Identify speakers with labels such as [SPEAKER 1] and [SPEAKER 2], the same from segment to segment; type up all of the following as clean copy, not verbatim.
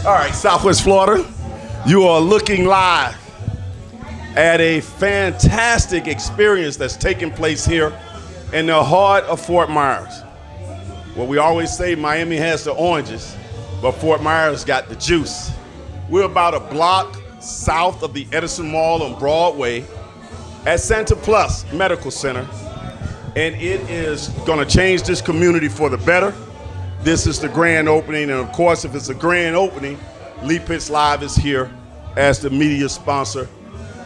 [SPEAKER 1] All right, Southwest Florida, you are looking live at a fantastic experience that's taking place here in the heart of Fort Myers. Well, we always say Miami has the oranges, but Fort Myers got the juice. We're about a block south of the Edison Mall on Broadway at Sante'Plus Medical Center, and it is going to change this community for the better. This is the grand opening, and of course, if it's a grand opening, Lee Pitts Live is here as the media sponsor.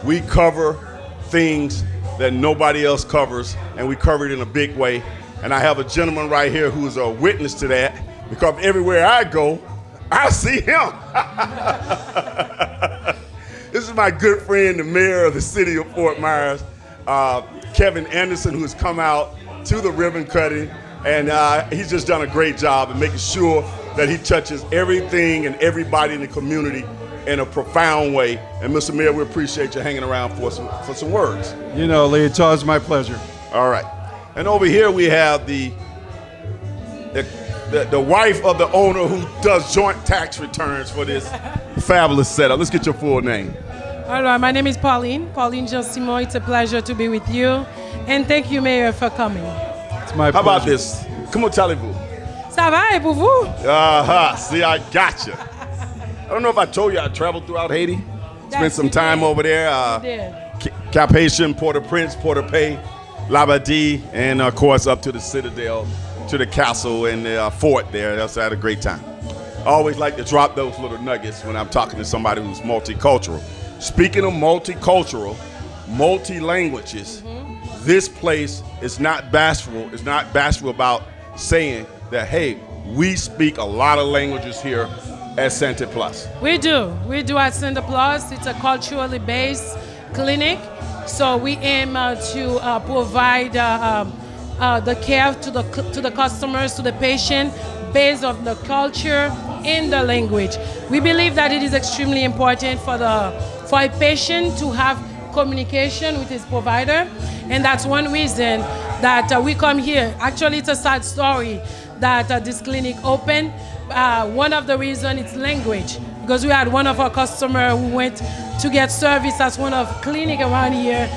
[SPEAKER 1] We cover things that nobody else covers, and we cover it in a big way. And I have a gentleman right here who is a witness to that, because everywhere I go, I see him. This is my good friend, the mayor of the city of Fort Myers, Kevin Anderson, who has come out to the ribbon cutting, and he's just done a great job in making sure that he touches everything and everybody in the community in a profound way. And Mr. Mayor, we appreciate you hanging around for some words.
[SPEAKER 2] You know, Lee, it's always my pleasure.
[SPEAKER 1] All right. And over here we have the wife of the owner who does joint tax returns for this fabulous setup. Let's get your full name.
[SPEAKER 3] Hello, my name is Pauline Justimo. It's a pleasure to be with you. And thank you, Mayor, for coming.
[SPEAKER 2] It's my pleasure.
[SPEAKER 1] How about this? Comment allez-vous?
[SPEAKER 3] Ça va, et pour vous?
[SPEAKER 1] See, I got you. I don't know if I told you I traveled throughout Haiti. Spent some time over there. Cap-Haïtien, Port-au-Prince, Port-au-Paix, Labadie, and of course up to the Citadel, to the castle and the fort there. That's I had a great time. I always like to drop those little nuggets when I'm talking to somebody who's multicultural. Speaking of multicultural, multi-languages, this place is not bashful. It's not bashful about saying that, hey, we speak a lot of languages here at Sante'Plus.
[SPEAKER 3] We do at Sante'Plus. It's a culturally based clinic. So we aim to provide the care to the customers, to the patient, based on the culture and the language. We believe that it is extremely important for a patient to have communication with his provider, and that's one reason that we come here. Actually, it's a sad story that this clinic opened. One of the reasons is language, because we had one of our customers who went to get service at one of clinic around here,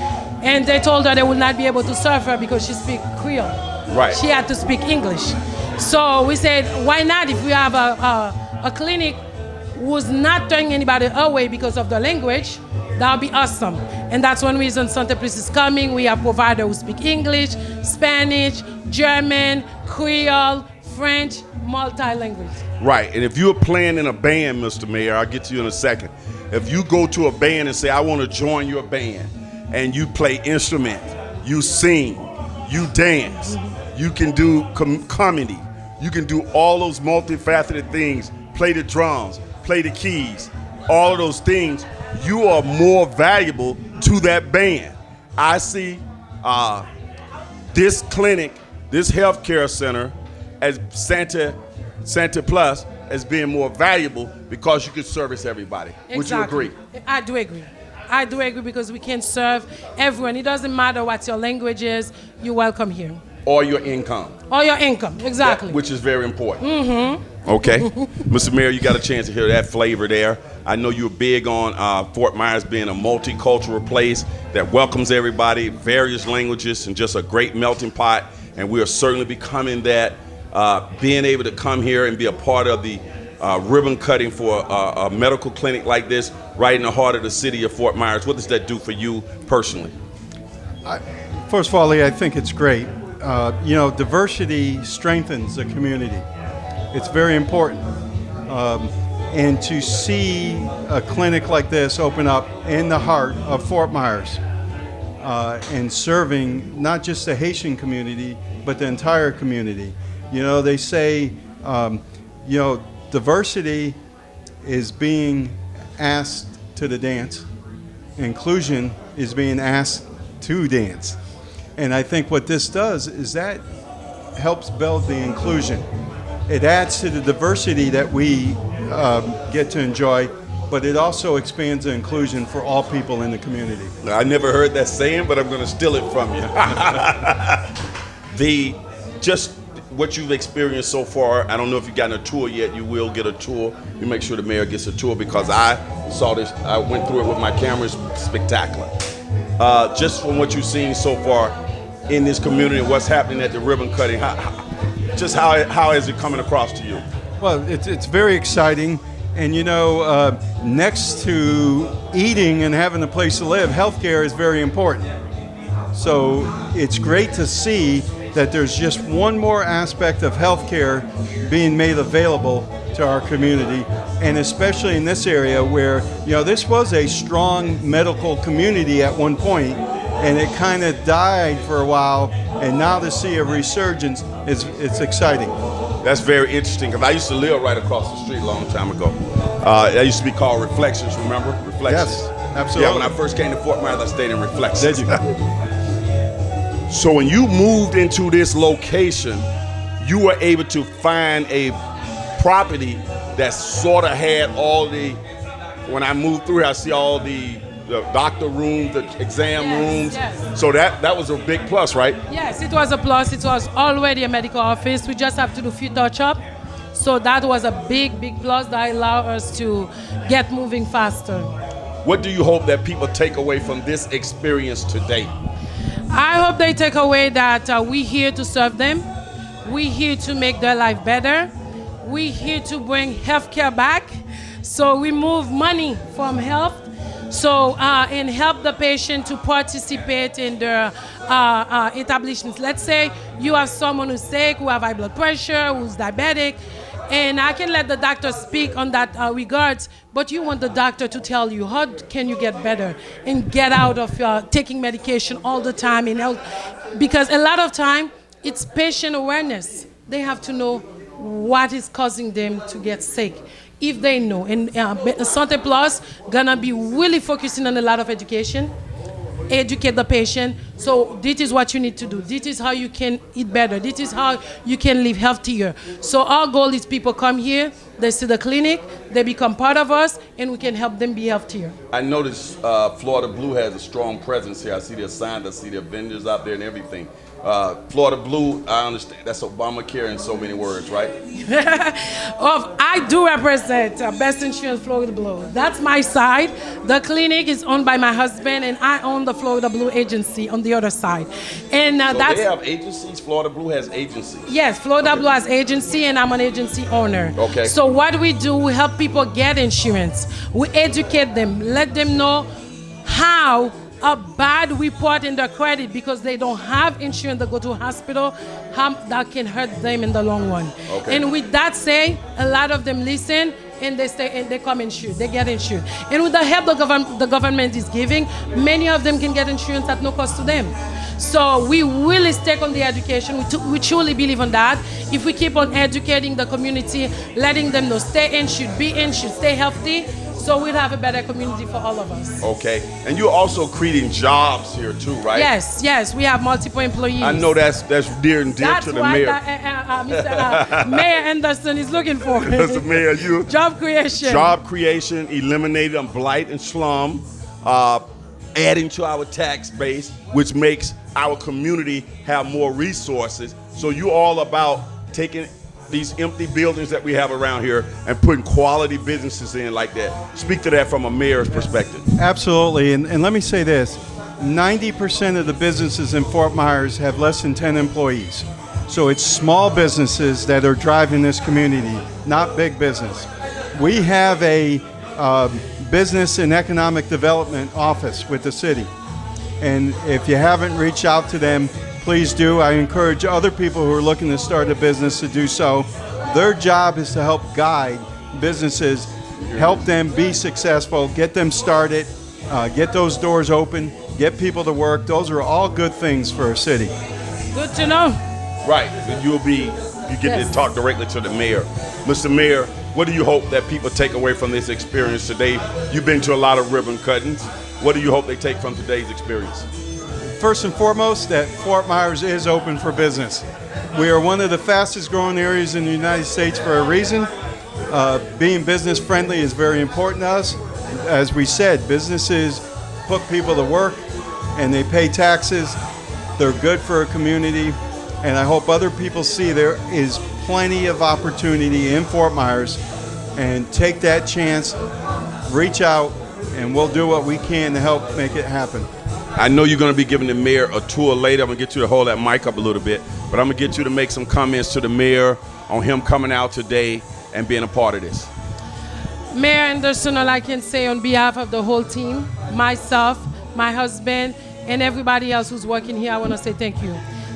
[SPEAKER 3] and they told her they would not be able to serve her because she speaks Creole.
[SPEAKER 1] Right.
[SPEAKER 3] She had to speak English. So we said, why not, if we have a clinic who's not turning anybody away because of the language, that would be awesome. And that's one reason Sante'Plus is coming. We have providers who speak English, Spanish, German, Creole, French, multi-language.
[SPEAKER 1] Right, and if you're playing in a band, Mr. Mayor, I'll get to you in a second. If you go to a band and say, I want to join your band, and you play instrument, you sing, you dance, you can do comedy, you can do all those multifaceted things, play the drums, play the keys, all of those things, you are more valuable to that band. I see this clinic, this healthcare center, as Sante'Plus as being more valuable because you can service everybody.
[SPEAKER 3] Exactly.
[SPEAKER 1] Would you agree?
[SPEAKER 3] I do agree. I do agree, because we can serve everyone. It doesn't matter what your language is, you're welcome here.
[SPEAKER 1] Or your income.
[SPEAKER 3] Or your income, exactly.
[SPEAKER 1] Which is very important. Okay. Mr. Mayor, you got a chance to hear that flavor there. I know you're big on Fort Myers being a multicultural place that welcomes everybody, various languages, and just a great melting pot. And we are certainly becoming that. Being able to come here and be a part of the ribbon cutting for a medical clinic like this right in the heart of the city of Fort Myers, what does that do for you personally?
[SPEAKER 2] First of all, Lee, I think it's great. Diversity strengthens the community. It's very important. And to see a clinic like this open up in the heart of Fort Myers and serving not just the Haitian community, but the entire community. You know, they say, diversity is being asked to the dance. Inclusion is being asked to dance. And I think what this does is that helps build the inclusion. It adds to the diversity that we get to enjoy, but it also expands the inclusion for all people in the community.
[SPEAKER 1] Now, I never heard that saying, but I'm going to steal it from you. what you've experienced so far. I don't know if you've gotten a tour yet. You will get a tour. You make sure the mayor gets a tour because I saw this. I went through it with my camera. It's spectacular. Just from what you've seen so far in this community, what's happening at the ribbon cutting, how is it coming across to you?
[SPEAKER 2] Well, it's very exciting. And you know, next to eating and having a place to live, healthcare is very important. So it's great to see that there's just one more aspect of healthcare being made available to our community, and especially in this area where, you know, this was a strong medical community at one point, and it kind of died for a while, and now to see a resurgence, it's exciting.
[SPEAKER 1] That's very interesting because I used to live right across the street a long time ago. That used to be called Reflections, remember? Reflections.
[SPEAKER 2] Yes, absolutely.
[SPEAKER 1] Yeah, when I first came to Fort Myers, I stayed in Reflections.
[SPEAKER 2] Did you?
[SPEAKER 1] So when you moved into this location, you were able to find a property that sort of had all the, when I moved through here, I see all the doctor rooms, the exam rooms.
[SPEAKER 3] Yes.
[SPEAKER 1] So that was a big plus, right?
[SPEAKER 3] Yes, it was a plus. It was already a medical office. We just have to do a few touch-up. So that was a big plus that allowed us to get moving faster.
[SPEAKER 1] What do you hope that people take away from this experience today?
[SPEAKER 3] I hope they take away that we're here to serve them. We're here to make their life better. We're here to bring healthcare back. So we move money from health. So, and help the patient to participate in their establishments. Let's say you have someone who's sick, who have high blood pressure, who's diabetic, and I can let the doctor speak on that regards, but you want the doctor to tell you how can you get better and get out of taking medication all the time in health, because a lot of time it's patient awareness. They have to know what is causing them to get sick. If they know, and Sante'Plus gonna be really focusing on a lot of education, educate the patient. So this is what you need to do. This is how you can eat better. This is how you can live healthier. So our goal is people come here, they see the clinic, they become part of us, and we can help them be healthier.
[SPEAKER 1] I noticed Florida Blue has a strong presence here. I see their signs, I see their vendors out there and everything. Florida Blue, I understand, that's Obamacare in so many words, right?
[SPEAKER 3] I do represent Best Insurance Florida Blue. That's my side. The clinic is owned by my husband, and I own the Florida Blue agency on the other side. And
[SPEAKER 1] so
[SPEAKER 3] that's,
[SPEAKER 1] they have agencies? Florida Blue has agencies?
[SPEAKER 3] Yes, Florida Blue has agency, and I'm an agency owner.
[SPEAKER 1] Okay.
[SPEAKER 3] So what we do, we help people get insurance. We educate them, let them know how a bad report in their credit because they don't have insurance, they go to a hospital, how that can hurt them in the long run.
[SPEAKER 1] Okay.
[SPEAKER 3] And with that say, a lot of them listen and they stay and they come insured, they get insured. And with the help the government is giving, many of them can get insurance at no cost to them. So we really stick on the education. We truly believe on that. If we keep on educating the community, letting them know, stay insured, be insured, stay healthy, so we'll have a better community for all of us.
[SPEAKER 1] Okay. And you're also creating jobs here too, right?
[SPEAKER 3] Yes. We have multiple employees.
[SPEAKER 1] I know that's dear and dear
[SPEAKER 3] That's
[SPEAKER 1] to the
[SPEAKER 3] what
[SPEAKER 1] mayor.
[SPEAKER 3] Mr. Mayor Anderson is looking for.
[SPEAKER 1] Mr. Mayor, you
[SPEAKER 3] Job creation.
[SPEAKER 1] Job creation, eliminating blight and slum, adding to our tax base, which makes our community have more resources. So you're all about taking these empty buildings that we have around here and putting quality businesses in like that. Speak to that from a mayor's perspective.
[SPEAKER 2] Absolutely, and let me say this, 90% of the businesses in Fort Myers have less than 10 employees. So it's small businesses that are driving this community, not big business. We have a business and economic development office with the city. And if you haven't reached out to them, please do. I encourage other people who are looking to start a business to do so. Their job is to help guide businesses, help them be successful, get them started, get those doors open, get people to work. Those are all good things for a city.
[SPEAKER 3] Good to know.
[SPEAKER 1] Right, and you get to talk directly to the mayor. Mr. Mayor, what do you hope that people take away from this experience today? You've been to a lot of ribbon cuttings. What do you hope they take from today's experience?
[SPEAKER 2] First and foremost, that Fort Myers is open for business. We are one of the fastest growing areas in the United States for a reason. Being business friendly is very important to us. As we said, businesses put people to work and they pay taxes. They're good for a community. and I hope other people see there is plenty of opportunity in Fort Myers, and take that chance, reach out, and we'll do what we can to help make it happen.
[SPEAKER 1] I know you're going to be giving the mayor a tour later. I'm going to get you to hold that mic up a little bit, but I'm going to get you to make some comments to the mayor on him coming out today and being a part of this.
[SPEAKER 3] Mayor Anderson, all I can say on behalf of the whole team, myself, my husband, and everybody else who's working here, I want to say thank you.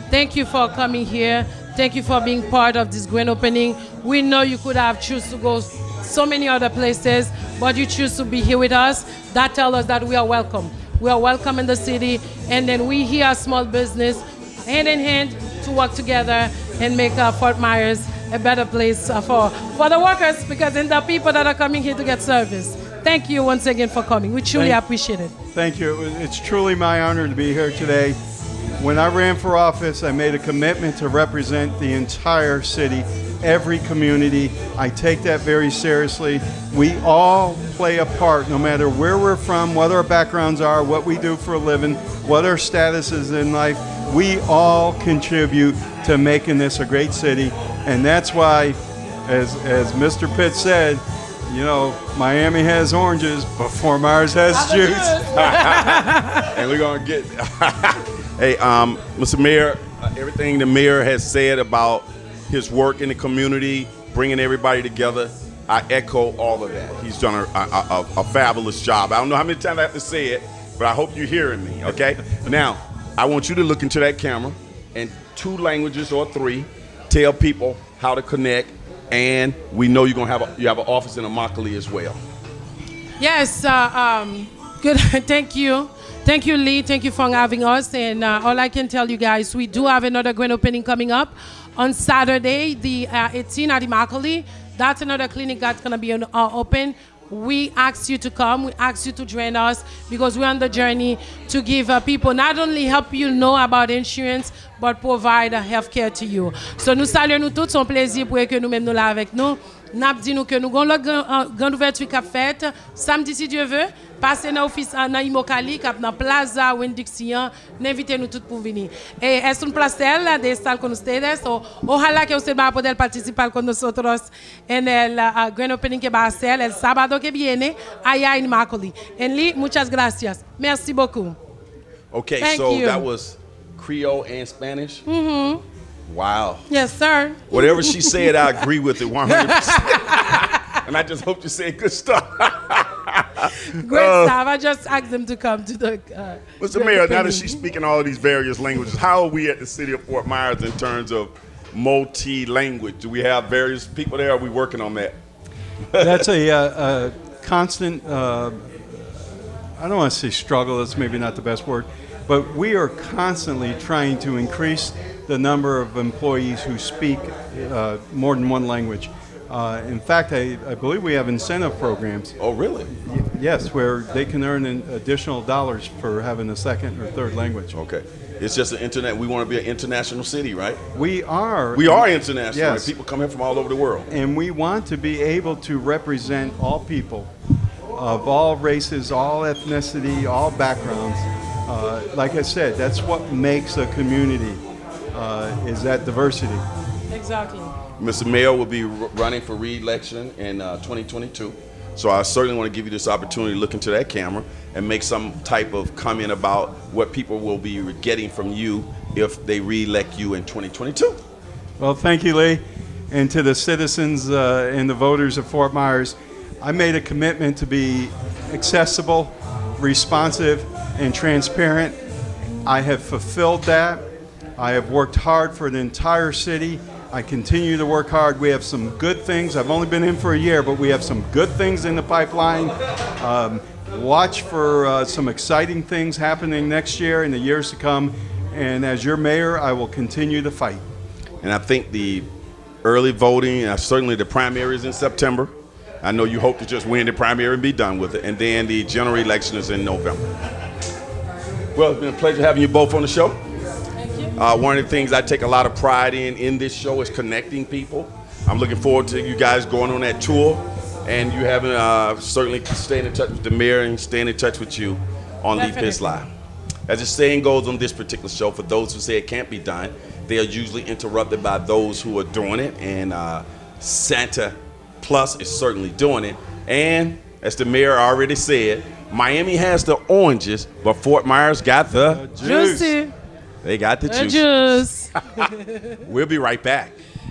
[SPEAKER 3] Thank you for coming here. Thank you for being part of this grand opening. We know you could have chosen to go so many other places, but you choose to be here with us. That tells us that we are welcome. We are welcome in the city, and then we here as small business, hand in hand, to work together and make Fort Myers a better place for the workers, because and the people that are coming here to get service. Thank you once again for coming. We truly appreciate it.
[SPEAKER 2] Thank you. It's truly my honor to be here today. When I ran for office, I made a commitment to represent the entire city, every community. I take that very seriously. We all play a part, no matter where we're from, what our backgrounds are, what we do for a living, what our status is in life. We all contribute to making this a great city. And that's why, as Mr. Pitt said, you know, Miami has oranges, but Fort Myers has juice.
[SPEAKER 1] And we're going to get... Hey, Mr. Mayor, everything the mayor has said about his work in the community, bringing everybody together, I echo all of that. He's done a fabulous job. I don't know how many times I have to say it, but I hope you're hearing me, okay? Now, I want you to look into that camera in 2 languages or 3, tell people how to connect, and we know you're gonna you have an office in Immokalee as well.
[SPEAKER 3] Yes, good. Thank you. Thank you, Lee. Thank you for having us. And all I can tell you guys, we do have another grand opening coming up on Saturday, the 18th at Immokalee. That's another clinic that's going to be open. We ask you to come. We ask you to join us because we're on the journey to give people not only help you know about insurance, but provide health care to you. So nous saluons nous tous. C'est un plaisir pour que nous-mêmes nous là avec nous. N'a dit nous que nous avons la grande ouverture qui a faite samedi si Dieu veut. Passez dans l'office dans Immokalee, dans Plaza Winn-Dixie, invitez-nous tous pour venir. Es un placer de estar con ustedes. Ojalá que usted va a poder participar con nosotros en el grand opening que va a ser el sábado que viene allá en Immokalee. En Lee, muchas gracias. Merci beaucoup.
[SPEAKER 1] Okay,
[SPEAKER 3] Thank
[SPEAKER 1] so
[SPEAKER 3] you.
[SPEAKER 1] that was Creole and Spanish? Mm-hmm. Wow.
[SPEAKER 3] Yes, sir.
[SPEAKER 1] Whatever she said, I agree with it 100%. And I just hope you said good stuff.
[SPEAKER 3] Great stuff. I just asked them to come to the...
[SPEAKER 1] Mr. Mayor, now that she's speaking all of these various languages, how are we at the city of Fort Myers in terms of multi-language? Do we have various people there? Or are we working on that?
[SPEAKER 2] That's a constant, I don't want to say struggle, that's maybe not the best word, but we are constantly trying to increase the number of employees who speak more than one language. In fact, I believe we have incentive programs.
[SPEAKER 1] Oh, really?
[SPEAKER 2] Yes, where they can earn additional dollars for having a second or third language.
[SPEAKER 1] Okay. It's just an internet. We want to be an international city, right?
[SPEAKER 2] We are.
[SPEAKER 1] We are international.
[SPEAKER 2] Yes.
[SPEAKER 1] People come in from all over the world.
[SPEAKER 2] And we want to be able to represent all people of all races, all ethnicity, all backgrounds. Like I said, that's what makes a community, is that diversity.
[SPEAKER 3] Exactly.
[SPEAKER 1] Mr. Mayor will be running for re-election in 2022. So I certainly want to give you this opportunity to look into that camera and make some type of comment about what people will be getting from you if they re-elect you in 2022.
[SPEAKER 2] Well, thank you, Lee. And to the citizens and the voters of Fort Myers, I made a commitment to be accessible, responsive, and transparent. I have fulfilled that. I have worked hard for the entire city. I continue to work hard. We have some good things. I've only been in for a year, but we have some good things in the pipeline. Watch for some exciting things happening next year and the years to come. And as your mayor, I will continue to fight.
[SPEAKER 1] And I think the early voting, certainly the primaries in September. I know you hope to just win the primary and be done with it. And then the general election is in November. Well, it's been a pleasure having you both on the show. One of the things I take a lot of pride in this show is connecting people. I'm looking forward to you guys going on that tour, and you having certainly staying in touch with the mayor and staying in touch with you on Lead Piss Live. As the saying goes on this particular show, for those who say it can't be done, They are usually interrupted by those who are doing it, and Sante'Plus is certainly doing it. And as the mayor already said, Miami has the oranges, but Fort Myers got the
[SPEAKER 3] Juicy.
[SPEAKER 1] They got the
[SPEAKER 3] The
[SPEAKER 1] juice.
[SPEAKER 3] juice.
[SPEAKER 1] We'll be right back.